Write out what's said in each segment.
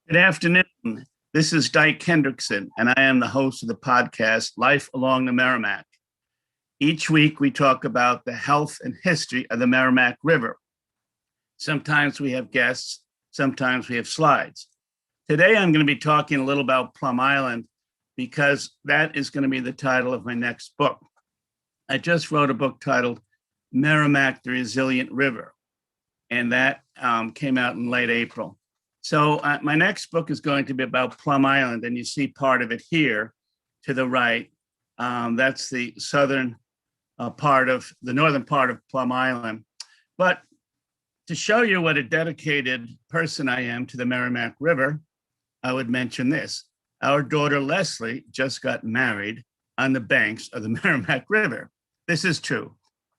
Good afternoon. This is Dyke Hendrickson, and I am the host of the podcast, Life Along the Merrimack. Each week, we talk about the health and history of the Merrimack River. Sometimes we have guests, sometimes we have slides. Today, I'm going to be talking a little about Plum Island because that is going to be the title of my next book. I just wrote a book titled Merrimack, the Resilient River, and that came out in late April. So my next book is going to be about Plum Island, and you see part of it here to the right. That's the southern the northern part of Plum Island. But to show you what a dedicated person I am to the Merrimack River, I would mention this. Our daughter Leslie just got married on the banks of the Merrimack River. This is true.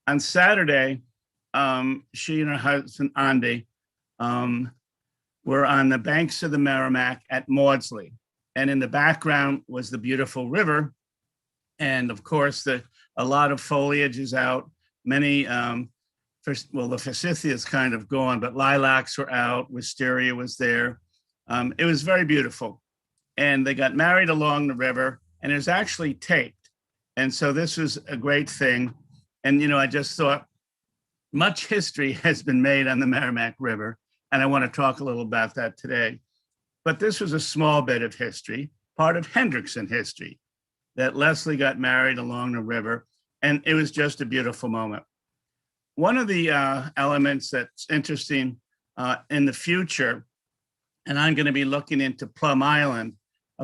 On Saturday, she and her husband Andy were on the banks of the Merrimack at Maudsley. And in the background was the beautiful river. And of course, a lot of foliage is out. Many, the forsythia is kind of gone, but lilacs were out, wisteria was there. It was very beautiful. And they got married along the river, and it was actually taped. And so this was a great thing. And, I just thought much history has been made on the Merrimack River. And I want to talk a little about that today. But this was a small bit of history, part of Hendrickson history, that Leslie got married along the river, and it was just a beautiful moment. One of the elements that's interesting in the future, and I'm going to be looking into Plum Island.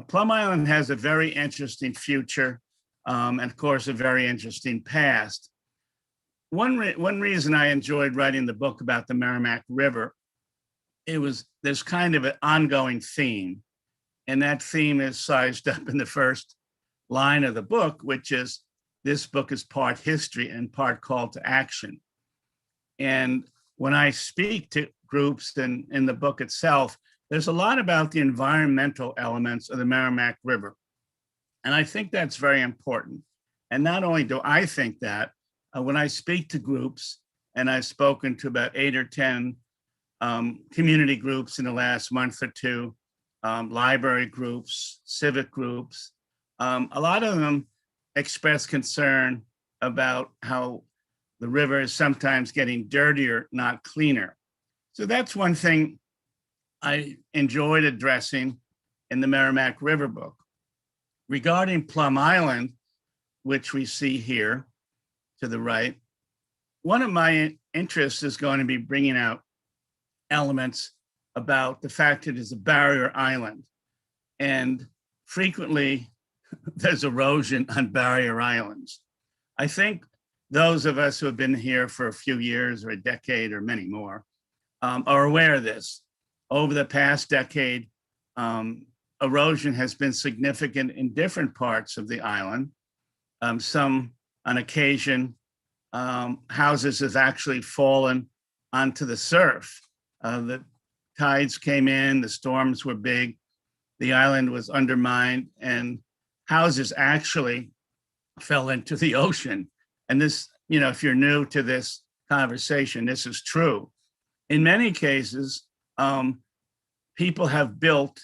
Plum Island has a very interesting future, and of course, a very interesting past. One reason I enjoyed writing the book about the Merrimack River, there's kind of an ongoing theme, and that theme is sized up in the first line of the book, which is this book is part history and part call to action. And when I speak to groups and in the book itself, there's a lot about the environmental elements of the Merrimack River. And I think that's very important. And not only do I think that, when I speak to groups, and I've spoken to about 8 or 10 community groups in the last month or two, library groups, civic groups. A lot of them express concern about how the river is sometimes getting dirtier, not cleaner. So that's one thing I enjoyed addressing in the Merrimack River book. Regarding Plum Island, which we see here to the right, one of my interests is going to be bringing out elements about the fact it is a barrier island. And frequently there's erosion on barrier islands. I think those of us who have been here for a few years or a decade or many more are aware of this. Over the past decade, erosion has been significant in different parts of the island. Some, on occasion, houses have actually fallen onto the surf. The tides came in, the storms were big, the island was undermined, and houses actually fell into the ocean. And this, if you're new to this conversation, this is true. In many cases, people have built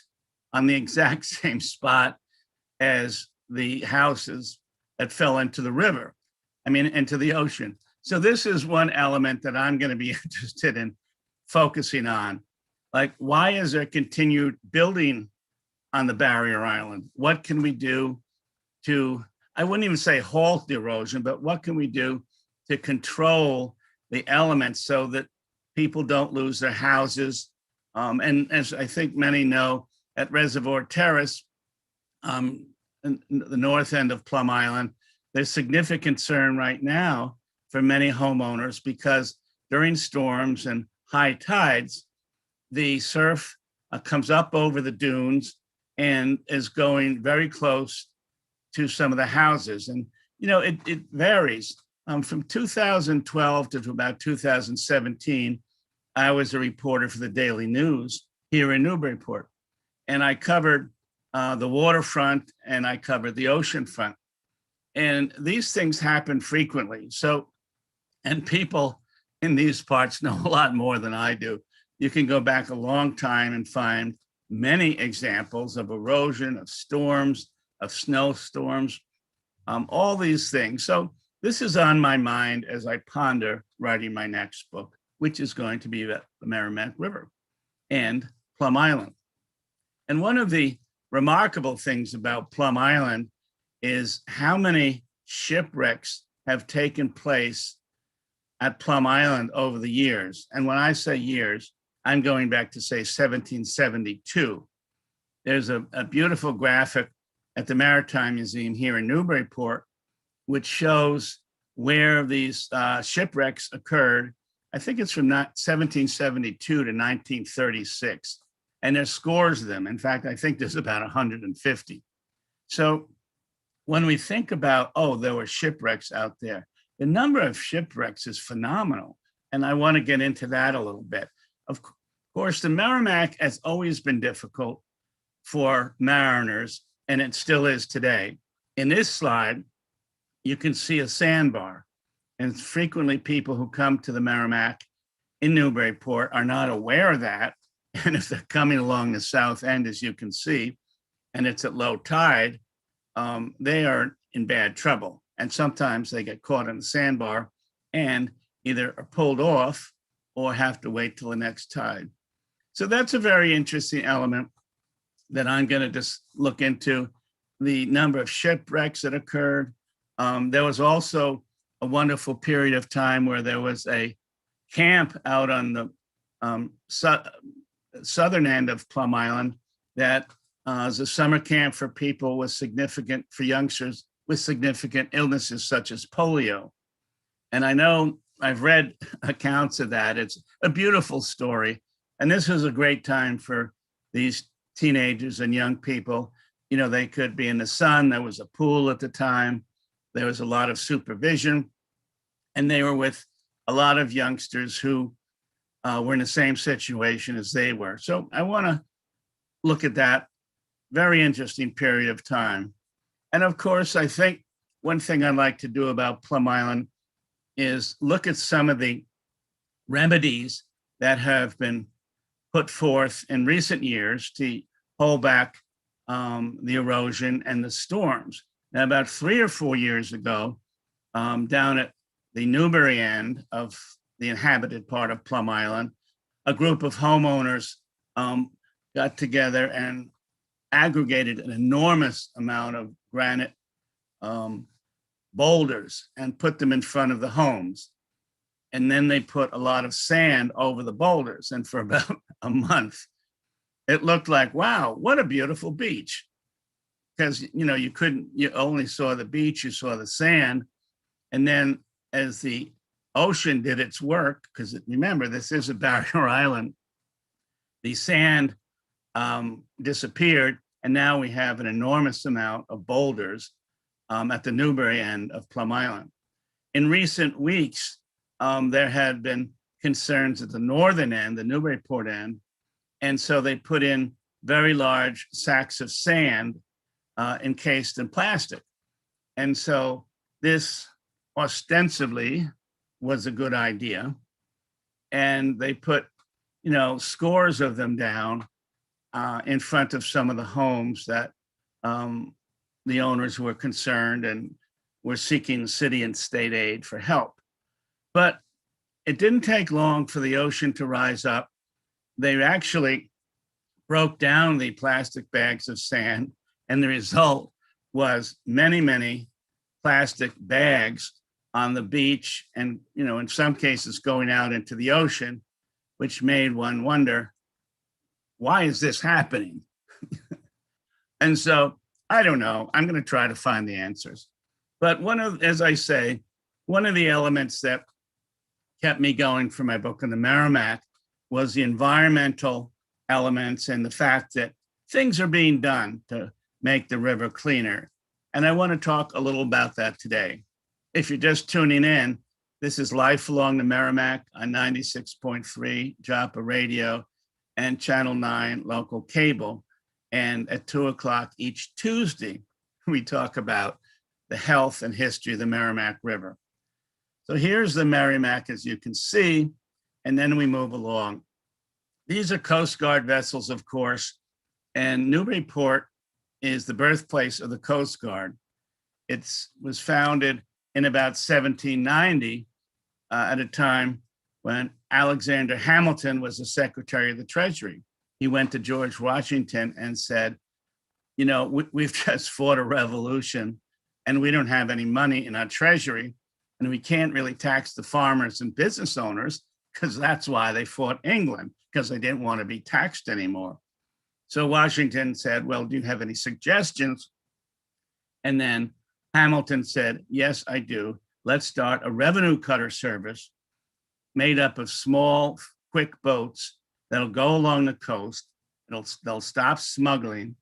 on the exact same spot as the houses that fell into the river, into the ocean. So this is one element that I'm going to be interested in focusing on. Like, why is there continued building on the barrier island? What can we do to, I wouldn't even say halt the erosion, but what can we do to control the elements so that people don't lose their houses? And as I think many know, at Reservoir Terrace, in the north end of Plum Island, there's significant concern right now for many homeowners because during storms and high tides, the surf comes up over the dunes and is going very close to some of the houses. And, it varies. From 2012 to about 2017, I was a reporter for the Daily News here in Newburyport. And I covered the waterfront and I covered the ocean front. And these things happen frequently. So, and people in these parts know a lot more than I do. You can go back a long time and find many examples of erosion, of storms, of snowstorms, all these things. So this is on my mind as I ponder writing my next book, which is going to be the Merrimack River and Plum Island. And one of the remarkable things about Plum Island is how many shipwrecks have taken place at Plum Island over the years. And when I say years, I'm going back to say 1772. There's a beautiful graphic at the Maritime Museum here in Newburyport, which shows where these shipwrecks occurred. I think it's from 1772 to 1936. And there's scores of them. In fact, I think there's about 150. So when we think about, oh, there were shipwrecks out there, the number of shipwrecks is phenomenal. And I want to get into that a little bit. Of course, the Merrimack has always been difficult for mariners, and it still is today. In this slide, you can see a sandbar. And frequently people who come to the Merrimack in Newburyport are not aware of that. And if they're coming along the south end, as you can see, and it's at low tide, they are in bad trouble. And sometimes they get caught in the sandbar and either are pulled off or have to wait till the next tide. So that's a very interesting element that I'm going to just look into, the number of shipwrecks that occurred. There was also a wonderful period of time where there was a camp out on the southern end of Plum Island that is a summer camp for people with significant, for youngsters with significant illnesses such as polio. And I know I've read accounts of that. It's a beautiful story. And this was a great time for these teenagers and young people. You know, they could be in the sun. There was a pool at the time. There was a lot of supervision. And they were with a lot of youngsters who were in the same situation as they were. So I want to look at that very interesting period of time. And of course, I think one thing I'd like to do about Plum Island is look at some of the remedies that have been put forth in recent years to hold back the erosion and the storms. Now, about 3 or 4 years ago, down at the Newbury end of the inhabited part of Plum Island, a group of homeowners got together and aggregated an enormous amount of granite boulders and put them in front of the homes. And then they put a lot of sand over the boulders. And for about a month, it looked like, wow, what a beautiful beach. Because, you know, you only saw the beach, you saw the sand. And then as the ocean did its work, because remember, this is a barrier island, the sand disappeared. And now we have an enormous amount of boulders at the Newbury end of Plum Island. In recent weeks, there had been concerns at the northern end, the Newburyport end. And so they put in very large sacks of sand encased in plastic. And so this ostensibly was a good idea. And they put, you know, scores of them down in front of some of the homes that the owners were concerned and were seeking city and state aid for help. But it didn't take long for the ocean to rise up. They actually broke down the plastic bags of sand, and the result was many, many plastic bags on the beach and, you know, in some cases going out into the ocean, which made one wonder, why is this happening? And so I don't know. I'm going to try to find the answers. But as I say, one of the elements that kept me going for my book on the Merrimack was the environmental elements and the fact that things are being done to make the river cleaner. And I want to talk a little about that today. If you're just tuning in, this is Life Along the Merrimack on 96.3 Joppa Radio and Channel 9 local cable. And at 2:00 each Tuesday, we talk about the health and history of the Merrimack River. So here's the Merrimack, as you can see, and then we move along. These are Coast Guard vessels, of course, And Newburyport is the birthplace of the Coast Guard. It was founded in about 1790 at a time when Alexander Hamilton was the Secretary of the Treasury. He went to George Washington and said, you know, we've just fought a revolution and we don't have any money in our treasury, and we can't really tax the farmers and business owners, because that's why they fought England, because they didn't want to be taxed anymore. So Washington said, well, do you have any suggestions? And then Hamilton said, yes, I do. Let's start a revenue cutter service made up of small, quick boats that'll go along the coast. They'll stop smuggling,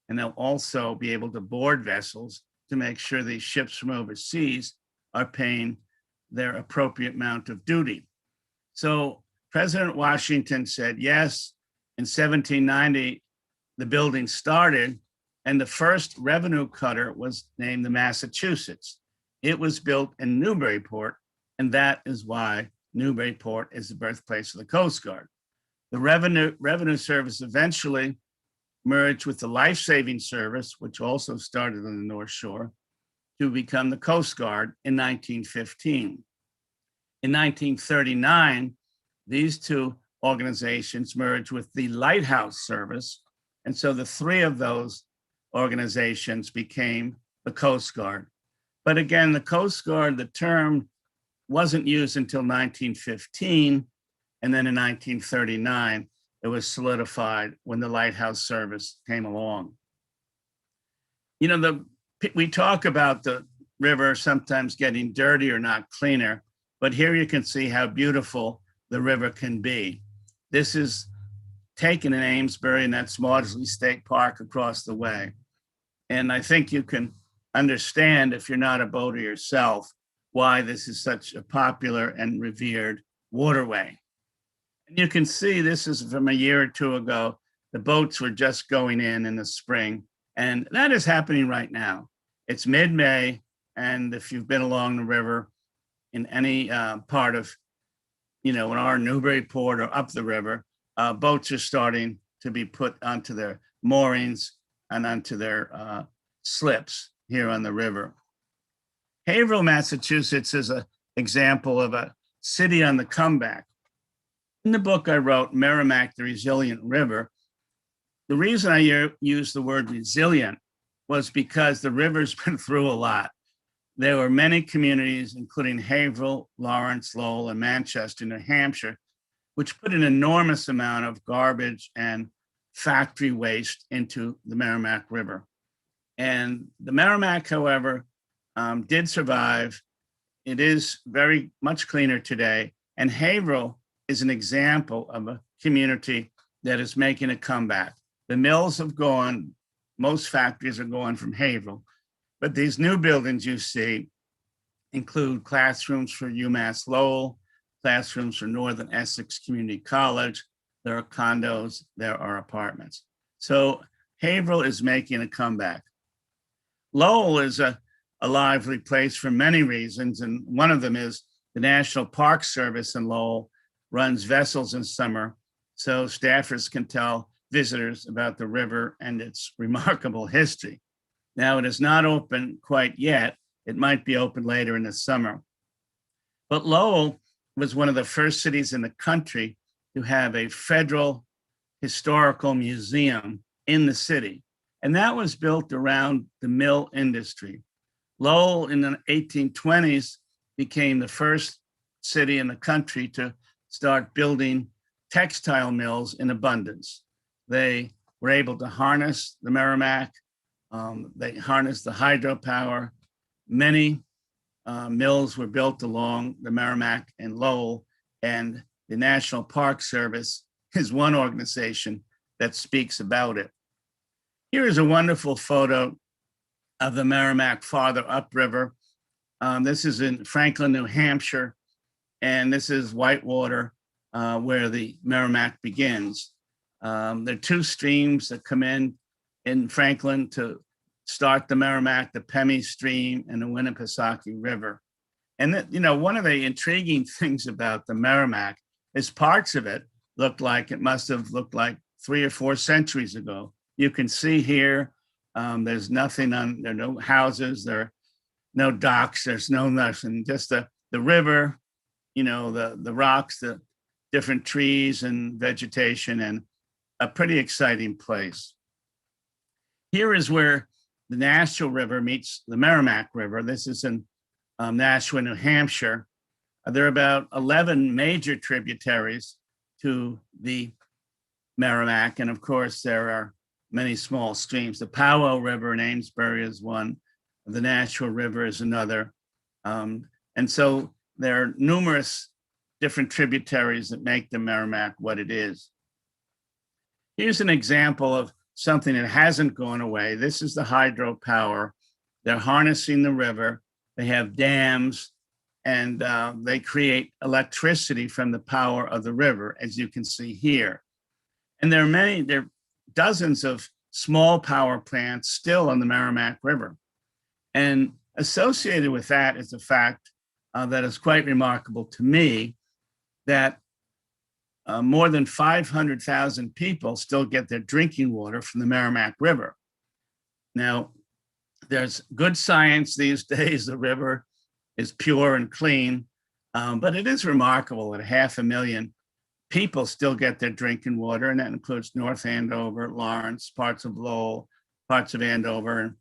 and they'll also be able to board vessels to make sure these ships from overseas are paying their appropriate amount of duty. So President Washington said yes. In 1790, the building started, and the first revenue cutter was named the Massachusetts. It was built in Newburyport, and that is why Newburyport is the birthplace of the Coast Guard. The revenue service eventually merged with the life-saving service, which also started on the North Shore, to become the Coast Guard in 1915. In 1939, these two organizations merged with the Lighthouse Service, and so the three of those organizations became the Coast Guard. But again, the Coast Guard, the term wasn't used until 1915, and then in 1939, it was solidified when the Lighthouse Service came along. You know, we talk about the river sometimes getting dirty or not cleaner, but here you can see how beautiful the river can be. This is taken in Amesbury, and that's Maudsley State Park across the way. And I think you can understand, if you're not a boater yourself, why this is such a popular and revered waterway. And you can see this is from a year or two ago. The boats were just going in the spring, and that is happening right now. It's mid-May, and if you've been along the river in any part of, in our Newburyport or up the river, boats are starting to be put onto their moorings and onto their slips here on the river. Haverhill, Massachusetts is an example of a city on the comeback. In the book I wrote, Merrimack, the Resilient River, the reason I used the word resilient was because the river's been through a lot. There were many communities, including Haverhill, Lawrence, Lowell, and Manchester, New Hampshire, which put an enormous amount of garbage and factory waste into the Merrimack River. And the Merrimack, however, did survive. It is very much cleaner today. And Haverhill is an example of a community that is making a comeback. The mills have gone, most factories are going from Haverhill, but these new buildings you see include classrooms for UMass Lowell, classrooms for Northern Essex Community College. There are condos, there are apartments. So Haverhill is making a comeback. Lowell is a lively place for many reasons, and one of them is the National Park Service in Lowell runs vessels in summer, so staffers can tell visitors about the river and its remarkable history. Now, it is not open quite yet. It might be open later in the summer. But Lowell was one of the first cities in the country to have a federal historical museum in the city. And that was built around the mill industry. Lowell in the 1820s became the first city in the country to start building textile mills in abundance. They were able to harness the Merrimack. They harnessed the hydropower. Many mills were built along the Merrimack and Lowell, and the National Park Service is one organization that speaks about it. Here is a wonderful photo of the Merrimack farther upriver. This is in Franklin, New Hampshire, and this is Whitewater, where the Merrimack begins. There are two streams that come in Franklin to start the Merrimack, the Pemmy Stream and the Winnipesaukee River. And one of the intriguing things about the Merrimack is parts of it it must have looked like 3 or 4 centuries ago. you can see here, there's nothing there are no houses, there are no docks, there's no nothing, just the river, the rocks, the different trees and vegetation, and a pretty exciting place. Here is where the Nashua River meets the Merrimack River. This is in Nashua, New Hampshire. There are about 11 major tributaries to the Merrimack, and of course, there are many small streams. The Powell River in Amesbury is one. The Nashua River is another. And so there are numerous different tributaries that make the Merrimack what it is. Here's an example of something that hasn't gone away. This is the hydropower. They're harnessing the river. They have dams, and they create electricity from the power of the river, as you can see here. And there are dozens of small power plants still on the Merrimack River. And associated with that is the fact that is quite remarkable to me, that more than 500,000 people still get their drinking water from the Merrimack River. Now, there's good science these days. The river is pure and clean, but it is remarkable that 500,000 people still get their drinking water, and that includes North Andover, Lawrence, parts of Lowell, parts of Andover,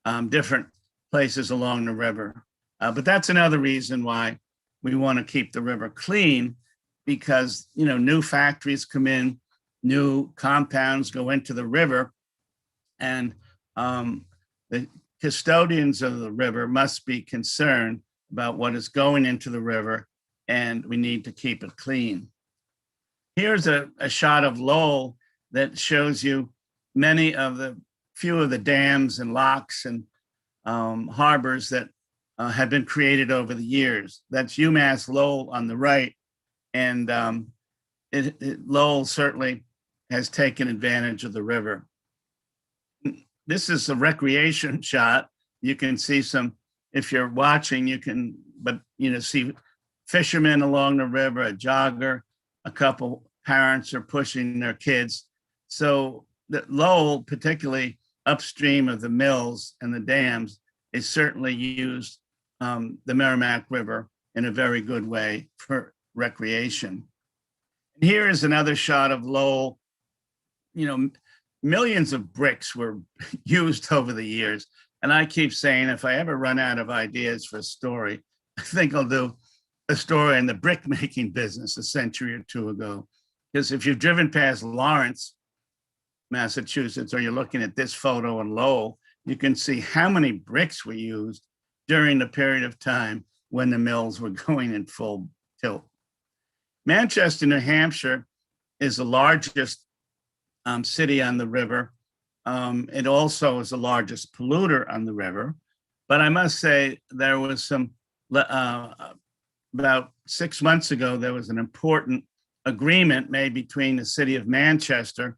and different places along the river. But that's another reason why we want to keep the river clean, because new factories come in, new compounds go into the river, and the custodians of the river must be concerned about what is going into the river, and we need to keep it clean. Here's a shot of Lowell that shows you few of the dams and locks and harbors that have been created over the years. That's UMass Lowell on the right, and Lowell certainly has taken advantage of the river. This is a recreation shot. You can see if you're watching, see fishermen along the river, a jogger, a couple parents are pushing their kids. So Lowell, particularly upstream of the mills and the dams, is certainly used the Merrimack River in a very good way for recreation. And here is another shot of Lowell. Millions of bricks were used over the years. And I keep saying, if I ever run out of ideas for a story, I think I'll do a story in the brick making business a century or two ago. Because if you've driven past Lawrence, Massachusetts, or you're looking at this photo in Lowell, you can see how many bricks were used during the period of time when the mills were going in full tilt. Manchester, New Hampshire is the largest city on the river. It also is the largest polluter on the river. But I must say, there was about 6 months ago, there was an important agreement made between the city of Manchester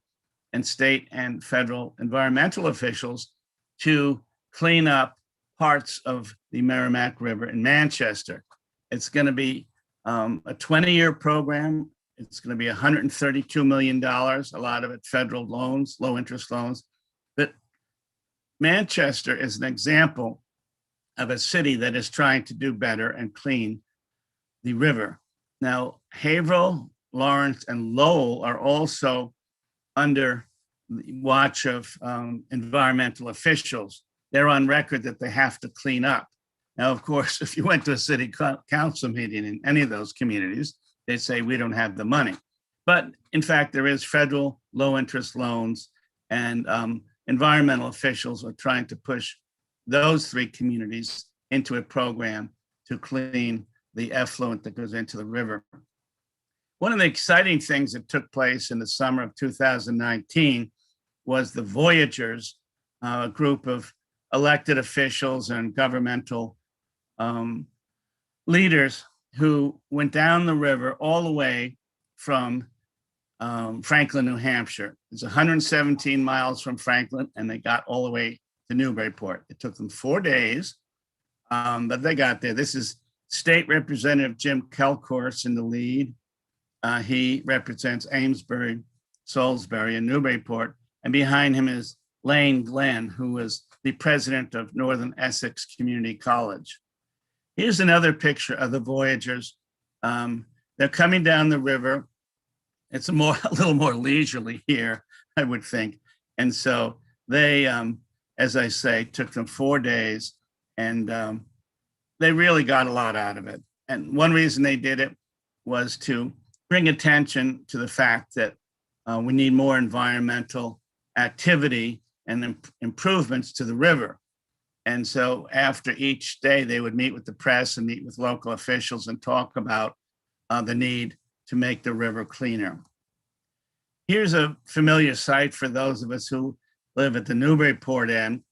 and state and federal environmental officials to clean up parts of the Merrimack River in Manchester. It's going to be a 20-year program. It's going to be $132 million, a lot of it federal loans, low interest loans. But Manchester is an example of a city that is trying to do better and clean the river. Now, Haverhill, Lawrence, and Lowell are also under the watch of environmental officials. They're on record that they have to clean up. Now, of course, if you went to a city council meeting in any of those communities, they say we don't have the money. But in fact, there is federal low interest loans, and environmental officials are trying to push those three communities into a program to clean the effluent that goes into the river. One of the exciting things that took place in the summer of 2019 was the Voyagers, a group of elected officials and governmental leaders who went down the river all the way from Franklin, New Hampshire. It's 117 miles from Franklin, and they got all the way to Newburyport. It took them 4 days, but they got there. This is State Representative Jim Kelcourse in the lead. He represents Amesbury, Salisbury, and Newburyport. And behind him is Lane Glenn, who was the president of Northern Essex Community College. Here's another picture of the voyagers. They're coming down the river. It's a little more leisurely here, I would think. And so they, as I say, took them 4 days, and they really got a lot out of it. And one reason they did it was to bring attention to the fact that we need more environmental activity and improvements to the river. And so after each day, they would meet with the press and meet with local officials and talk about the need to make the river cleaner. Here's a familiar sight for those of us who live at the Newburyport end,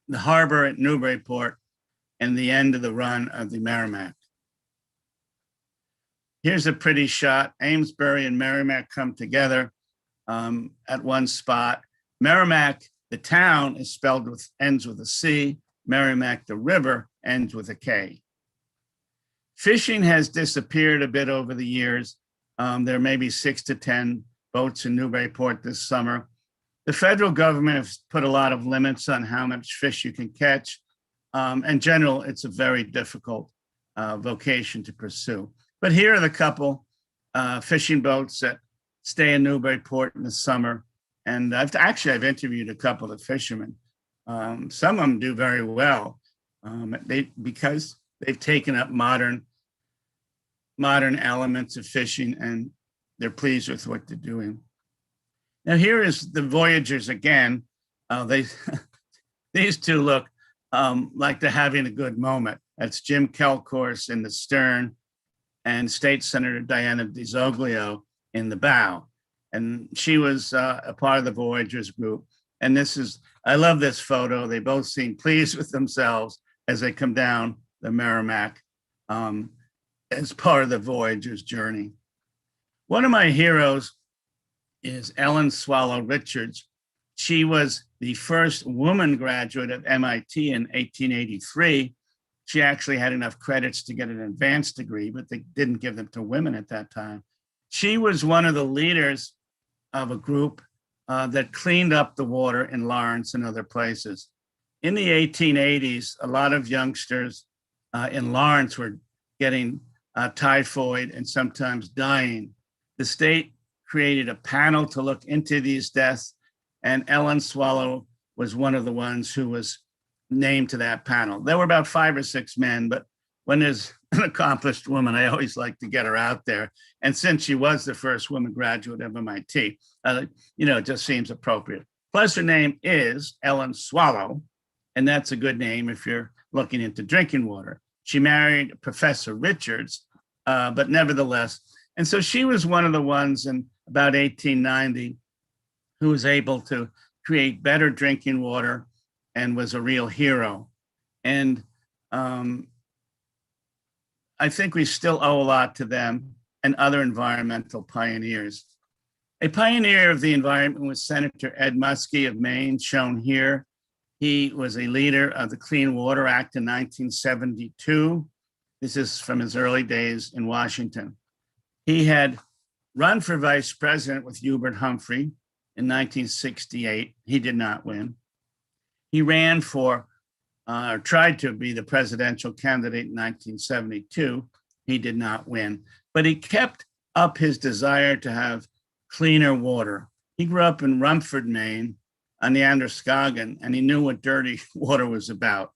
the harbor at Newburyport, and the end of the run of the Merrimack. Here's a pretty shot. Amesbury and Merrimack come together at one spot. Merrimack, the town, is spelled ends with a C. Merrimack, the river, ends with a K. Fishing has disappeared a bit over the years. There may be 6 to 10 boats in Newburyport this summer. The federal government has put a lot of limits on how much fish you can catch. In general, it's a very difficult vocation to pursue. But here are the couple fishing boats that stay in Newburyport in the summer. And I've interviewed a couple of fishermen. Some of them do very well because they've taken up modern elements of fishing, and they're pleased with what they're doing. Now here is the voyagers again. These two look like they're having a good moment. That's Jim Kelcourse in the stern and State Senator Diana DiZoglio in the bow. And she was a part of the voyagers group. And I love this photo. They both seem pleased with themselves as they come down the Merrimack as part of the voyagers' journey. One of my heroes is Ellen Swallow Richards. She was the first woman graduate of MIT in 1883. She actually had enough credits to get an advanced degree, but they didn't give them to women at that time. She was one of the leaders of a group that cleaned up the water in Lawrence and other places. In the 1880s, a lot of youngsters in Lawrence were getting typhoid and sometimes dying. The state created a panel to look into these deaths, and Ellen Swallow was one of the ones who was named to that panel. There were about 5 or 6 men, but when there's an accomplished woman, I always like to get her out there. And since she was the first woman graduate of MIT, it just seems appropriate. Plus, her name is Ellen Swallow, and that's a good name if you're looking into drinking water. She married Professor Richards, but nevertheless. And so she was one of the ones in about 1890 who was able to create better drinking water and was a real hero. And I think we still owe a lot to them and other environmental pioneers. A pioneer of the environment was Senator Ed Muskie of Maine, shown here. He was a leader of the Clean Water Act in 1972. This is from his early days in Washington. He had run for vice president with Hubert Humphrey in 1968. He did not win. He ran tried to be the presidential candidate in 1972. He did not win, but he kept up his desire to have cleaner water. He grew up in Rumford, Maine, on the Androscoggin, and he knew what dirty water was about.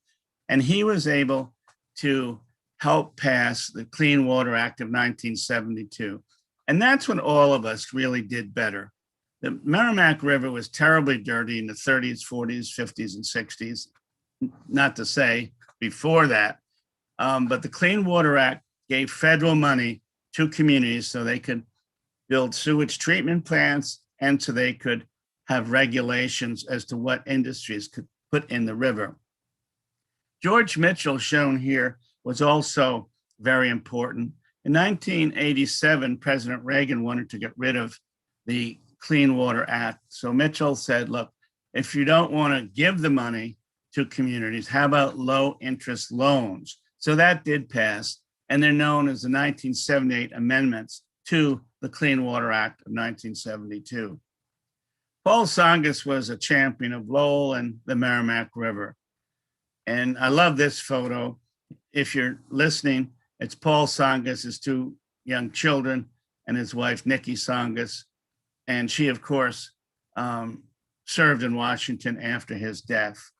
And he was able to help pass the Clean Water Act of 1972. And that's when all of us really did better. The Merrimack River was terribly dirty in the 30s, 40s, 50s, and 60s. Not to say before that, but the Clean Water Act gave federal money to communities so they could build sewage treatment plants and so they could have regulations as to what industries could put in the river. George Mitchell, shown here, was also very important. In 1987, President Reagan wanted to get rid of the Clean Water Act. So Mitchell said, look, if you don't want to give the money to communities, how about low interest loans? So that did pass, and they're known as the 1978 amendments to the Clean Water Act of 1972. Paul Tsongas was a champion of Lowell and the Merrimack River. And I love this photo. If you're listening, it's Paul Tsongas, his two young children, and his wife, Nikki Tsongas. And she, of course, served in Washington after his death.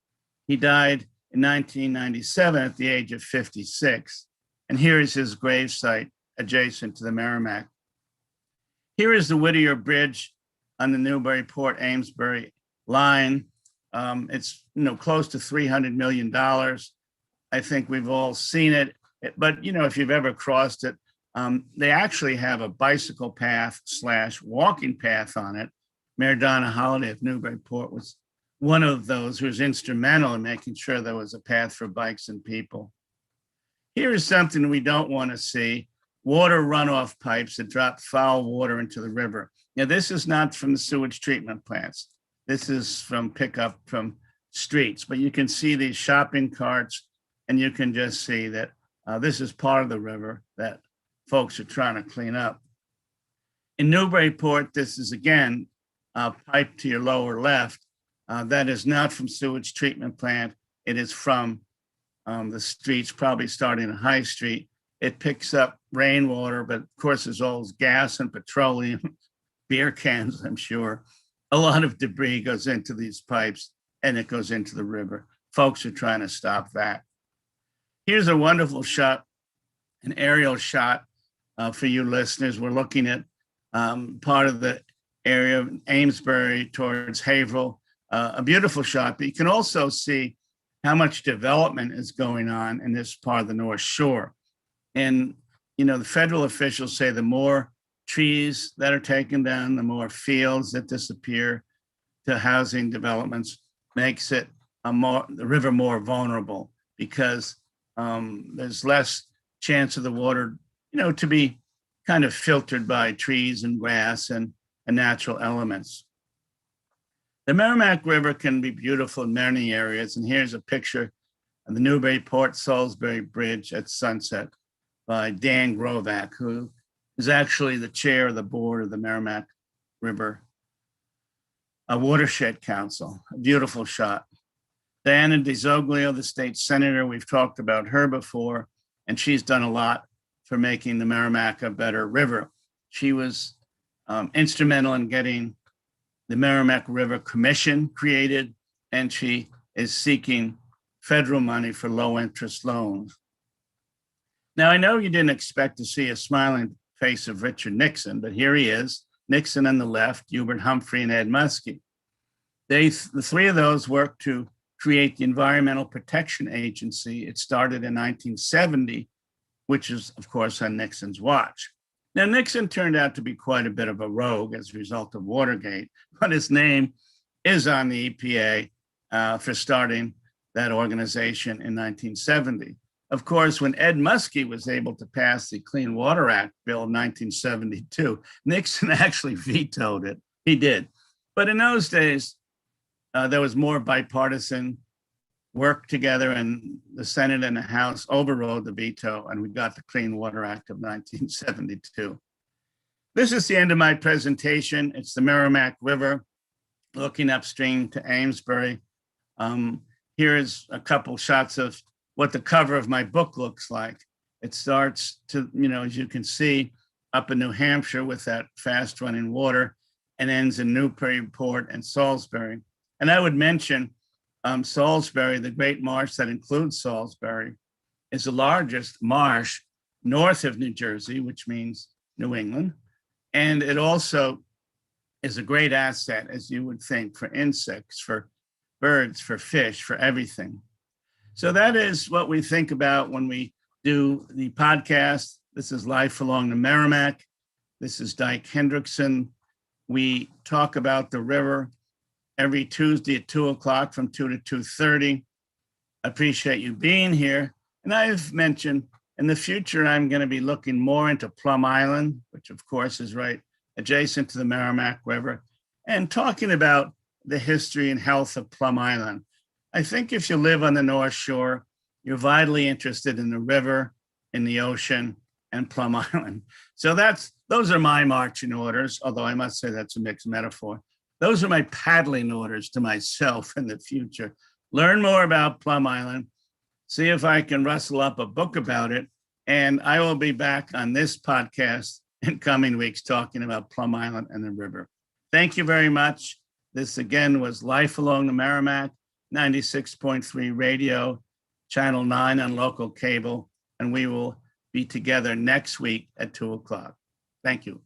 He died in 1997 at the age of 56. And here is his gravesite adjacent to the Merrimack. Here is the Whittier Bridge on the Newburyport-Amesbury line. It's close to $300 million. I think we've all seen it, but if you've ever crossed it, they actually have a bicycle path / walking path on it. Mayor Donna Holliday of Newburyport was one of those who was instrumental in making sure there was a path for bikes and people. Here is something we don't want to see: water runoff pipes that drop foul water into the river. Now, this is not from the sewage treatment plants. This is from pickup from streets, but you can see these shopping carts, and you can just see that this is part of the river that folks are trying to clean up. In Newburyport, this is again a pipe to your lower left. That is not from sewage treatment plant. It is from the streets, probably starting on High Street. It picks up rainwater, but of course there's all this gas and petroleum, beer cans, I'm sure. A lot of debris goes into these pipes and it goes into the river. Folks are trying to stop that. Here's a wonderful shot, an aerial shot for you listeners. We're looking at part of the area of Amesbury towards Haverhill, a beautiful shot, but you can also see how much development is going on in this part of the North Shore. And, the federal officials say the more trees that are taken down, the more fields that disappear to housing developments, makes it the river more vulnerable, because there's less chance of the water, to be kind of filtered by trees and grass and natural elements. The Merrimack River can be beautiful in many areas, and here's a picture of the Newburyport-Salisbury Bridge at sunset by Dan Grovac, who is actually the chair of the board of the Merrimack River Watershed Council. A beautiful shot. Diana DiZoglio, the state senator, we've talked about her before, and she's done a lot for making the Merrimack a better river. She was instrumental in getting the Merrimack River Commission created, and she is seeking federal money for low interest loans. Now, I know you didn't expect to see a smiling face of Richard Nixon, but here he is, Nixon on the left, Hubert Humphrey, and Ed Muskie. The three of those worked to create the Environmental Protection Agency. It started in 1970, which is, of course, on Nixon's watch. Now, Nixon turned out to be quite a bit of a rogue as a result of Watergate, but his name is on the EPA for starting that organization in 1970. Of course, when Ed Muskie was able to pass the Clean Water Act bill in 1972, Nixon actually vetoed it. He did. But in those days, there was more bipartisan work together, and the Senate and the House overrode the veto, and we got the Clean Water Act of 1972. This is the end of my presentation. It's the Merrimack River, looking upstream to Amesbury. Here is a couple shots of what the cover of my book looks like. It starts to, as you can see, up in New Hampshire with that fast running water, and ends in Newburyport and Salisbury. And I would mention Salisbury, the great marsh that includes Salisbury, is the largest marsh north of New Jersey, which means New England. And it also is a great asset, as you would think, for insects, for birds, for fish, for everything. So that is what we think about when we do the podcast. This is Life Along the Merrimack. This is Dyke Hendrickson. We talk about the river every Tuesday at 2 o'clock from 2 to 2:30. I appreciate you being here. And I've mentioned in the future, I'm going to be looking more into Plum Island, which of course is right adjacent to the Merrimack River, and talking about the history and health of Plum Island. I think if you live on the North Shore, you're vitally interested in the river, in the ocean, and Plum Island. So those are my marching orders, although I must say that's a mixed metaphor. Those are my paddling orders to myself in the future. Learn more about Plum Island, see if I can rustle up a book about it, and I will be back on this podcast in coming weeks talking about Plum Island and the river. Thank you very much. This again was Life Along the Merrimack, 96.3 radio, channel 9 on local cable, and we will be together next week at 2:00. Thank you.